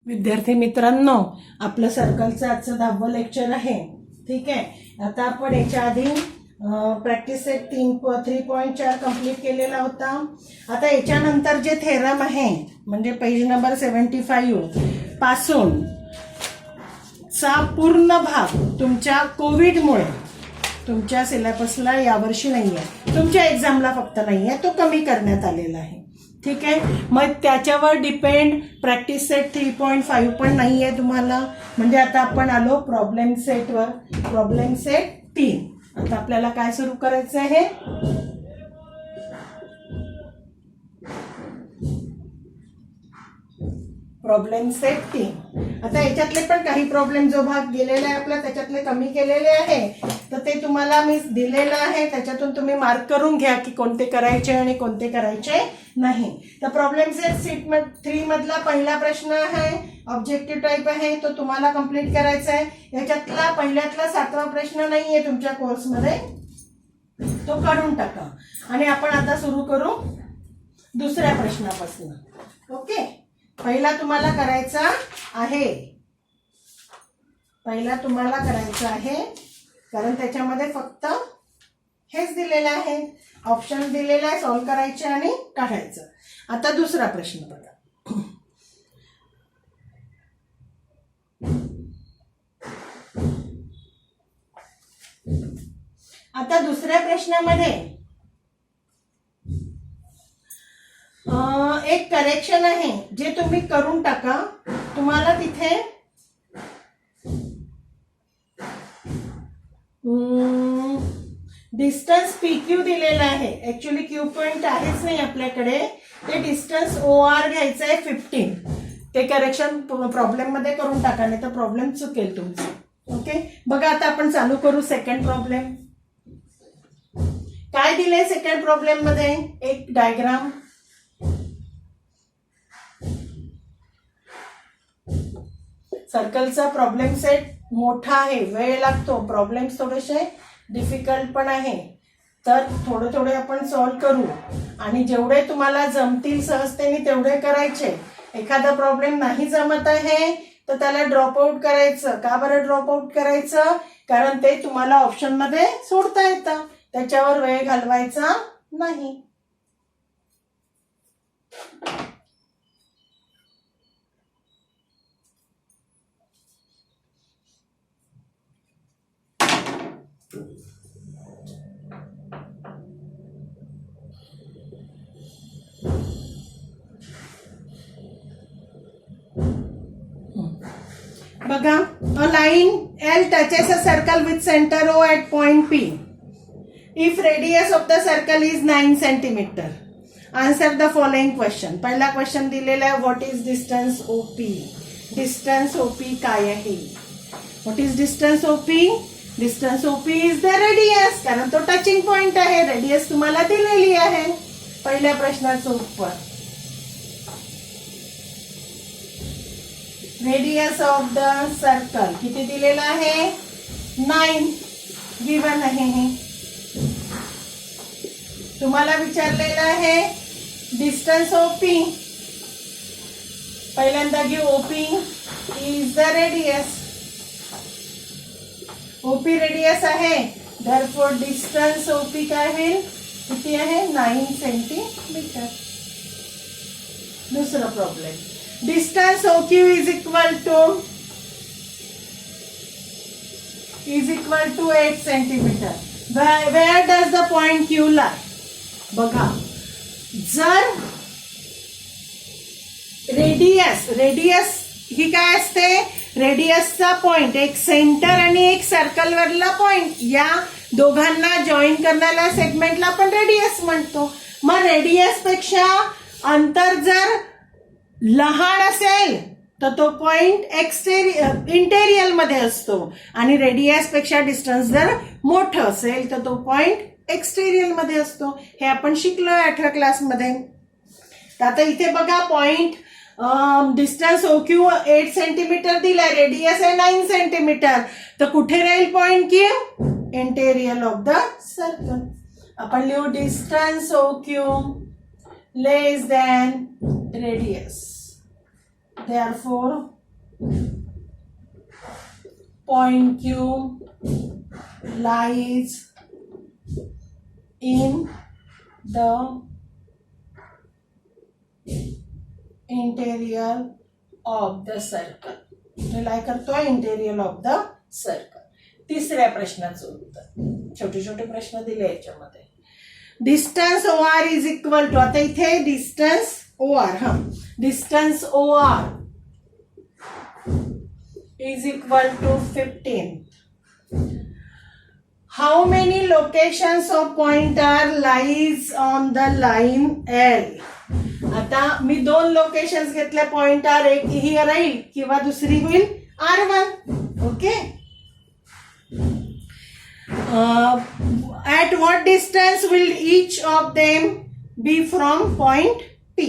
विद्यार्थी मित्रांनो, आपलं सर्कलचं आजचं 10वं लेक्चर आहे. ठीक आहे. आता आपण याच्या आधी प्रॅक्टिस सेट 3.4 कंप्लीट केलेला होता. आता याच्यानंतर जे थेरम आहे म्हणजे पेज नंबर 75 पासून चा पूर्ण भाग तुमच्या कोविडमुळे तुमच्या सिलेबसला यावर्षी नाही आहे, तुमच्या एक्झामला फक्त नाही आहे, तो कमी करण्यात आलेला आहे. ठीक आहे. मग त्याच्यावर डिपेंड प्रॅक्टिस सेट 3.5 पण नाही आहे तुम्हाला. म्हणजे आता आपण आलो प्रॉब्लेम सेटवर. Problem set 3. आता आपल्याला काय सुरू करायचं आहे? Problem set 3. आता याच्यातले पण काही प्रॉब्लेम जो भाग गेलेला आहे आपला त्याच्यातले कमी केलेले आहे, तर ते तुम्हाला मी दिलेलं आहे. त्याच्यातून तुम्ही मार्क करून घ्या की कोणते करायचे आणि कोणते करायचे नाही. तर प्रॉब्लेम सेट 3 मधला पहिला प्रश्न आहे, ऑब्जेक्टिव्ह टाईप आहे, तो तुम्हाला कंप्लीट करायचा आहे. याच्यातला पहिल्यातला 7वा प्रश्न नाहीये तुमच्या कोर्समध्ये, तो काढून टाका. आणि आपण आता सुरू करू दुसऱ्या प्रश्नापासून. ओके. पहिला तुम्हाला करायचा आहे कारण त्याच्यामध्ये फक्त हेच दिलेलं आहे, ऑप्शन दिलेला आहे, सॉल्व्ह करायचे आणि काढायचं. आता दुसरा प्रश्न बघा. आता दुसऱ्या प्रश्नामध्ये एक करेक्शन आहे जे तुम्ही करून टाका. तुम्हाला तिथे डिस्टन्स PQ दिलेला आहे. ऍक्च्युली क्यू पॉइंट आहेच नाही आपल्याकडे. ते डिस्टन्स OR घ्यायचं आहे 15. ते करेक्शन प्रॉब्लेम मध्ये करून टाका, नाही तर प्रॉब्लेम चुकेल तुमचं. ओके. बघा आता आपण चालू करू सेकंड प्रॉब्लेम. काय दिलंय सेकंड प्रॉब्लेम मध्ये? एक डायग्राम. सर्कलचा प्रॉब्लेम सेट मोठा आहे, वेळ लागतो, प्रॉब्लेम्स थोडेसे डिफिकल्ट पण आहे. तर थोडे आपण सॉल्व्ह करू आणि जेवढे तुम्हाला जमतील सहजतेने तेवढे करायचे. एखादा प्रॉब्लेम नाही जमत आहे तर त्याला ड्रॉप आउट करायचं. का बरं ड्रॉप आउट करायचं? कारण ते तुम्हाला ऑप्शन मध्ये सोडता येतं, त्याच्यावर वेळ घालवायचा नाही. बघा. A line L touches a circle with center O at point P. If radius of the circle is 9 cm. Answer the following question. पहिला क्वेश्चन दिलेला आहे, what is distance OP. Distance OP काय आहे? What is distance OP? Distance OP is the radius, कारण तो touching point आहे. Radius तुम्हाला दिलेली आहे. पहिल्या प्रश्नाचं उत्तर. रेडियस ऑफ द सर्कल किती दिलेला आहे? 9 गिवन आहे. हे तुम्हाला विचारलेलं आहे डिस्टन्स OP. पहिल्यांदा घेऊ OP is the radius. OP radius आहे, therefore डिस्टन्स OP काय होईल? किती आहे? 9 सेंटीमीटर. दुसरा problem. Distance OQ is equal to 8 centimeter. Where does the point Q lie? बघा. जर रेडियस ही काय असते? रेडियसचा पॉइंट एक सेंटर आणि एक सर्कल वरला पॉइंट, या दोघांना जॉईन करण्याला सेगमेंटला आपण रेडियस म्हणतो. मग रेडियस पेक्षा अंतर जर लहान असेल तर तो पॉइंट इंटेरियल मध्ये असतो, आणि रेडियस पेक्षा डिस्टन्स जर मोठं असेल तर तो पॉइंट एक्सटेरियल मध्ये असतो. हे आपण शिकलोय 8व्या क्लासमध्ये. तर आता इथे बघा, पॉइंट डिस्टन्स OQ 8 सेंटीमीटर दिलाय, रेडियस आहे 9 सेंटीमीटर. तर कुठे राहील point Q? Interior of the circle. आपण लिहू distance OQ less than radius. Therefore, point Q lies in the interior of the circle. काय करतोय? Interior of the circle. तिसऱ्या प्रश्नाचं उत्तर. छोटे छोटे प्रश्न दिले याच्यामध्ये. Distance O R is equal to, आता इथे distance O R, distance O R is equal to 15. How many locations of pointer lies on the line L? आता मी 2 लोकेशन्स घेतले पॉइंटर, एक ही राहील किंवा दुसरी होईल R1. Okay. At what distance will each of them be from point P?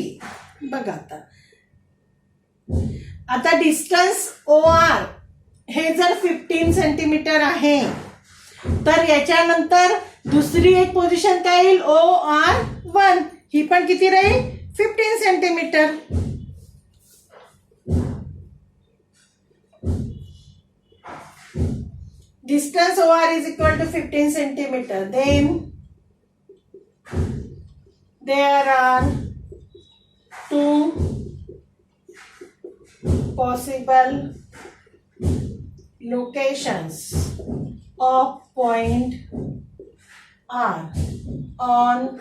बघा आता distance O R हे जर 15 सेंटीमीटर आहे तर याच्यानंतर दुसरी एक पोझिशन काय येईल? OR1. ही पण किती राहील? 15 centimetre. Distance OR is equal to 15 centimeter. Then there are 2 possible locations of point R on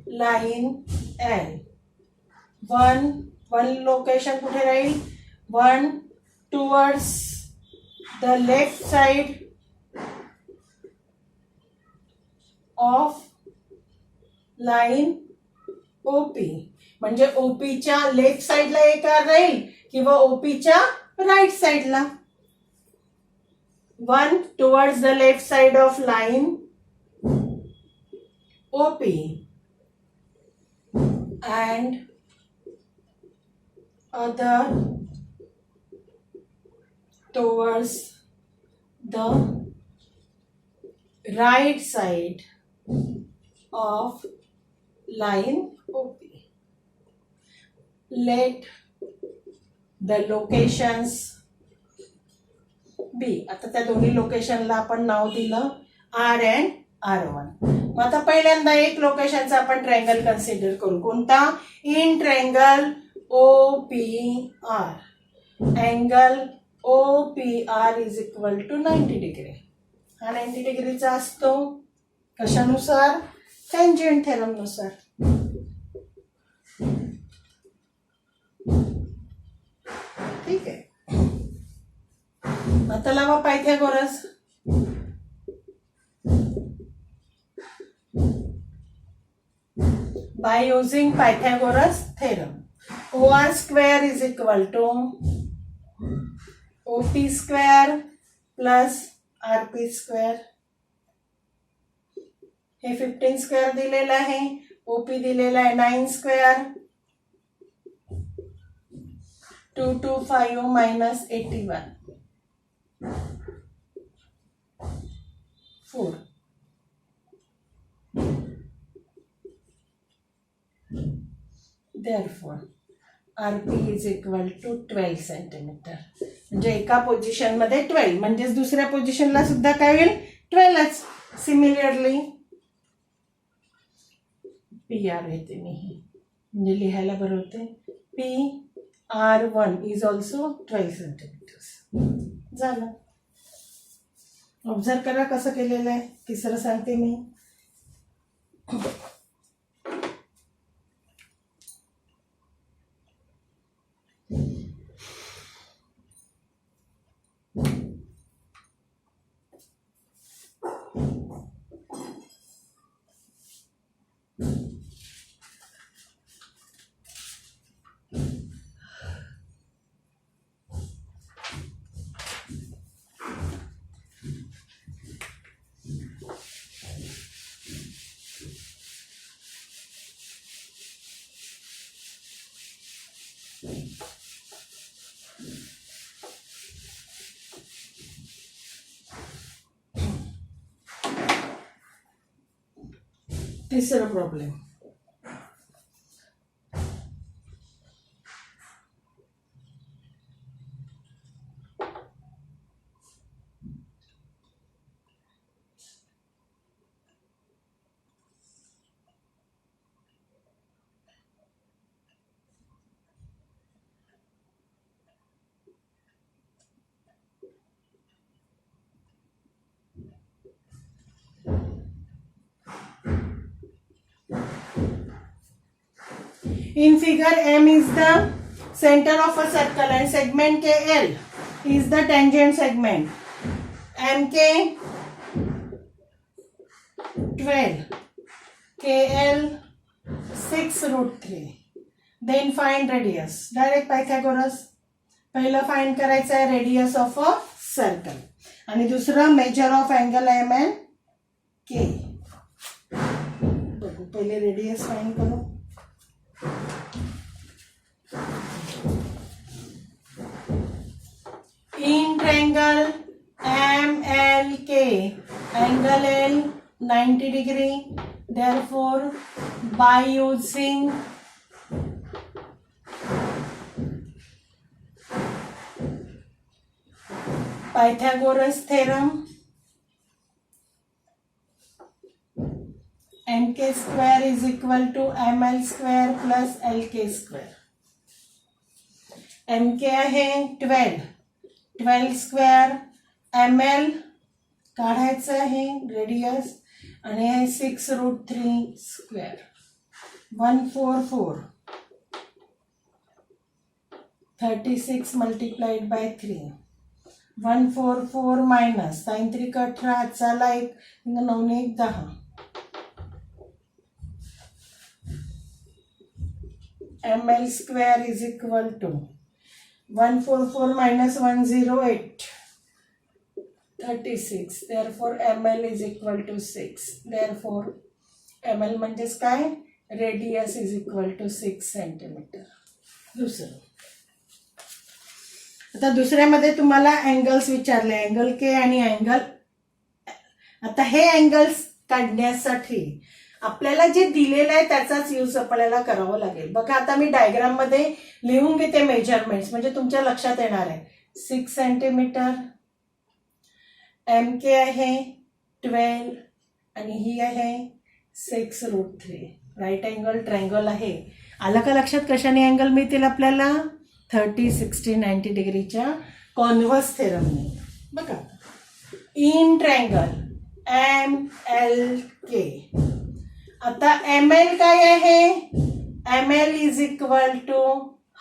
line L. one location कुठे राहील? One towards the left side of line OP. म्हणजे OPच्या लेफ्ट साइडला एक आर राहील किंवा OPच्या राइट साइडला. One towards the left side of line OP and other towards the right side of line OP. Let the locations be. आता त्या दोन्ही लोकेशनला आपण नाव दिलं R and R1. मग आता पहिल्यांदा एक लोकेशनचा आपण ट्रायंगल कन्सिडर करू. कोणता? In triangle OPR. Angle OPR is equal to 90 degree. हा 90 डिग्रीचा असतो कशानुसार? टँजंट थेरम नुसार. ठीक आहे. आता लावा Pythagoras. By using Pythagoras theorem, OR square is equal to OP square plus RP square. हे 15 स्क्वेअर दिलेला आहे, OP दिलेला आहे 9 square. 225 minus 81 4. Therefore RP is equal to 12 centimetre. म्हणजे एका पोझिशन मध्ये 12, म्हणजे दुसऱ्या पोझिशनला सुद्धा काय होईल? 12च. सिमिलरली PR येते मी ही, म्हणजे लिहायला बरं होते. PR1 is also 12 centimetres. झालं. ऑब्झर्व करा कसं केलेलं आहे. तिसरं सांगते मी. तिसरा problem. In figure, M is the center of a circle and segment KL is the tangent segment. MK 12, KL 6√3. Then find radius. Direct Pythagoras. पहिलं फाइंड करायचं आहे रेडियस ऑफ अ सर्कल आणि दुसरं measure of angle M N K. बघू पहिले radius find करू. In triangle M L K angle L 90 degree. Therefore, by using Pythagoras theorem, mk square is equal to ml square plus lk square. mk आहे 12, 12 square ml काढायचं आहे radius आणि आहे 6√3 square 144 36 multiplied by 3 144 minus sine 3 18 चला 1 9 1 10 ml square is equal to 144 minus 108 36. Therefore ml is equal to 6. Therefore ml म्हणजेच काय radius is equal to 6 centimetre. दुसरं आता दुसऱ्यामध्ये तुम्हाला अँगल्स विचारले अँगल के आणि अँगल. आता हे अँगल्स काढण्यासाठी आपल्याला जे दिलेलं आहे त्याचाच यूज आपल्याला करावं लागेल. बघा आता मी डायग्राम मध्ये लिहून घेते मेजरमेंट्स म्हणजे तुमच्या लक्षात येणार आहे. 6 सेंटीमीटर एम के आहे 12 आणि ही आहे 6√3. राईट अँगल ट्रायंगल आहे. आलं का लक्षात कशाने अँगल मिळतील आपल्याला 30, 60, 90 डिग्रीच्या कॉन्व्हर्स थेरमने. बघा in triangle M L K. आता एम एल काय आहे M L is equal to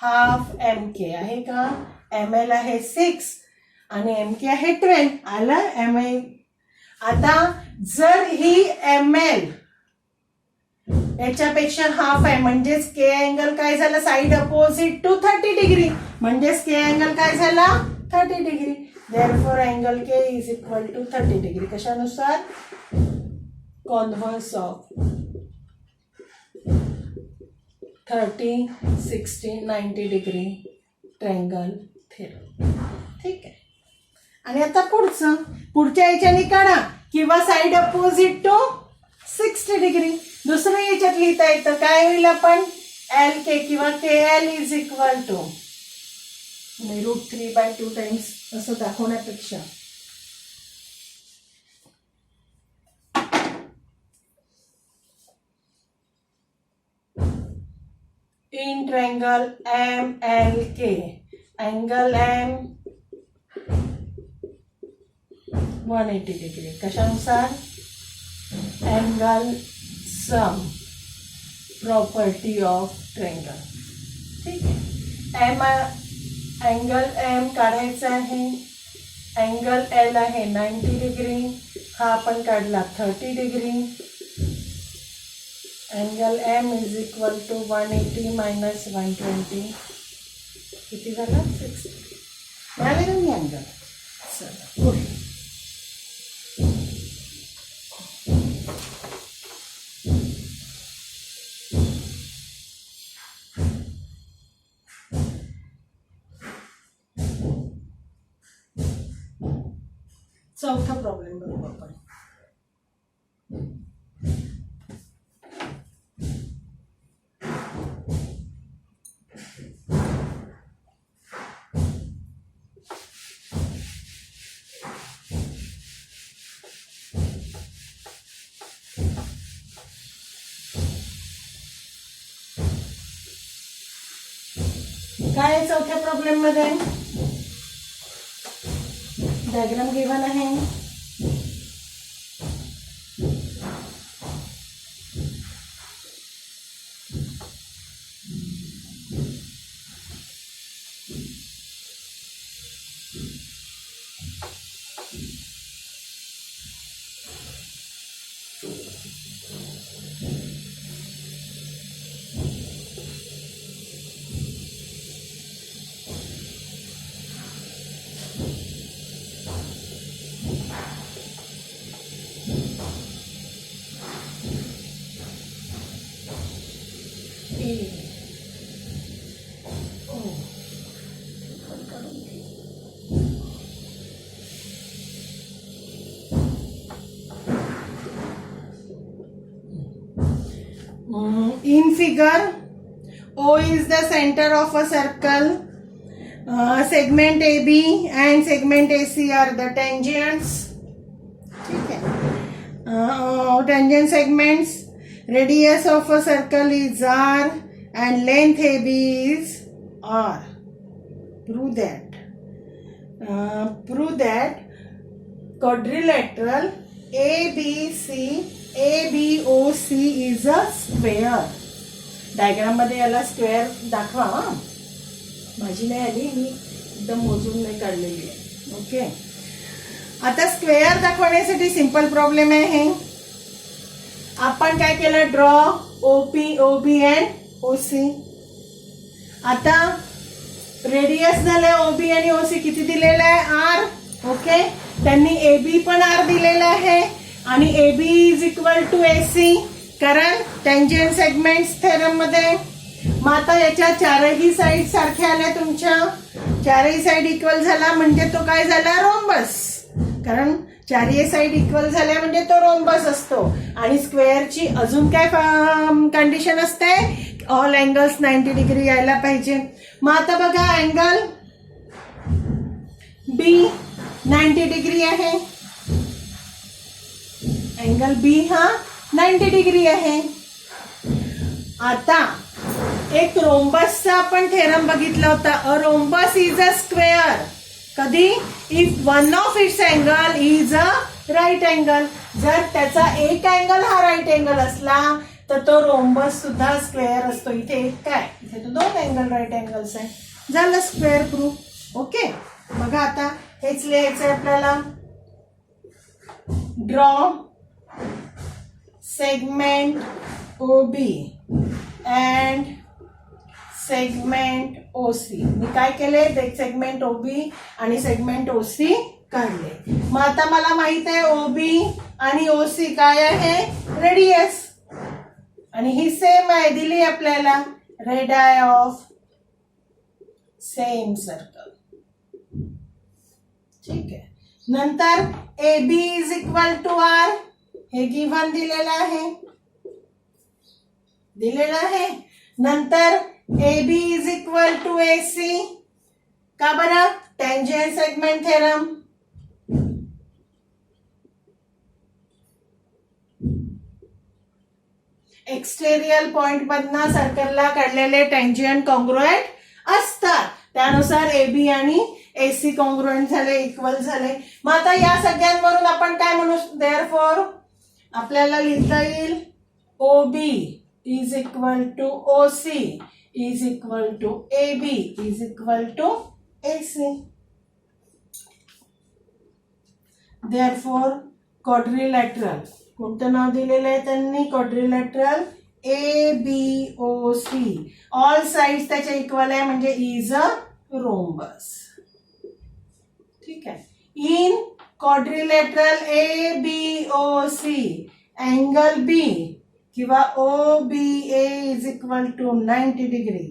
half M K आहे का. एम एल आहे 6 आणि एम के आहे 12. आलं एम एल. आता जर ही एम एल याच्यापेक्षा हाफ आहे म्हणजेच के अँगल काय झाला साइड अपोजिट टू 30 डिग्री म्हणजेच के अँगल काय झाला 30 degree. Therefore angle K is equal to 30 degree. कशानुसार converse of 30, 60, 90 degree triangle theorem. ठीक आहे. आणि आता पुढच्या याच्याने काढा किंवा साइड अपोजिट टू 60 डिग्री. दुसरं याच्यात लिहिता येतं काय होईल आपण एल के किंवा K L is equal to √3/2 times असं दाखवण्यापेक्षा in triangle M L K angle M 180 degree. कशानुसार angle sum property of triangle. ठीक आहे. एम अँगल एम काढायचा आहे. अँगल एल आहे 90 डिग्री. हा आपण काढला 30 degree. Angle M is equal to 180 minus 120 किती झाला 60. मिळाले ना मी अँगल. चला पुढे चौथा प्रॉब्लेम बघू आपण. काय आहे चौथ्या प्रॉब्लेम मध्ये डायग्राम गिवन आहे. In figure, O is the center of a circle. Segment AB and segment AC are the tangents. ठीक है. Tangent segments. Radius of a circle is R and length AB is R. Prove that quadrilateral ABOC is a square. Diagram मध्ये याला square दाखवा. माझी नाही आली, मी एकदम मोजून नाही काढलेली आहे. ओके, आता स्क्वेअर दाखवण्यासाठी सिंपल प्रॉब्लेम आहे हे. आपण काय केलं, draw OP, OB and OC. आता रेडियस झालंय OB आणि OC, किती दिलेलं आहे, R. ओके, त्यांनी AB पण R दिलेलं आहे आणि AB is equal to AC, कारण टँजंट सेगमेंट्स थेरम मध्ये. मग आता याच्या चारही साईड सारख्या आल्या, तुमच्या चारही साईड इक्वल झाला म्हणजे तो काय झाला, रोम्बस. कारण चारही साईड इक्वल झाल्या म्हणजे तो रोम्बस असतो. आणि स्क्वेअरची अजून काय कंडिशन असते, ऑल अँगल्स 90 डिग्री यायला पाहिजे. मग आता बघा, अँगल B 90 डिग्री आहे. अँगल B हा 90 डिग्री आहे. आता एक रोम्बसचा आपण थेरम बघितला होता. A rhombus is a square. कधी, if one of its angle is a right angle. जर त्याचा एक अँगल हा राईट अँगल असला तर तो रोम्बस सुद्धा स्क्वेअर असतो. इथे एक काय, इथे तो दोन अँगल राईट अँगल्स आहे. झालं स्क्वेअर प्रूफ. ओके, बघा आता हेच लिहायचंय आपल्याला. Draw segment OB and segment OC. मी काय केले, सेगमेंट OB आणि सेगमेंट OC काढले. मग आता मला माहित आहे OB आणि OC काय आहे, रेडियस. आणि ही सेम आहे, दिली आपल्याला, रेडाय ऑफ सेम सर्कल. ठीक आहे. नंतर AB is equal to R, हे गिव्हन दिलेलं आहे. नंतर AB is equal to AC. का बरं, tangent segment theorem. Exterior point मधनं सर्कलला काढलेले टँजंट कॉन्ग्रुएंट असतात. त्यानुसार AB आणि AC कॉन्ग्रुएंट झाले, इक्वल झाले. मग आता या सगळ्यांवरून आपण काय म्हणू, देअरफॉर आपल्याला लिहिता येईल OB is equal to OC is equal to AB is equal to AC. Therefore quadrilateral, कोणतं नाव दिलेलं आहे त्यांनी, क्वाड्रिलॅटरल ABOC, ऑल साइड्स त्याच्या इक्वल आहे म्हणजे इज अ रोम्बस. ठीक आहे. In quadrilateral ABOC angle B किंवा OBA is equal to 90 degree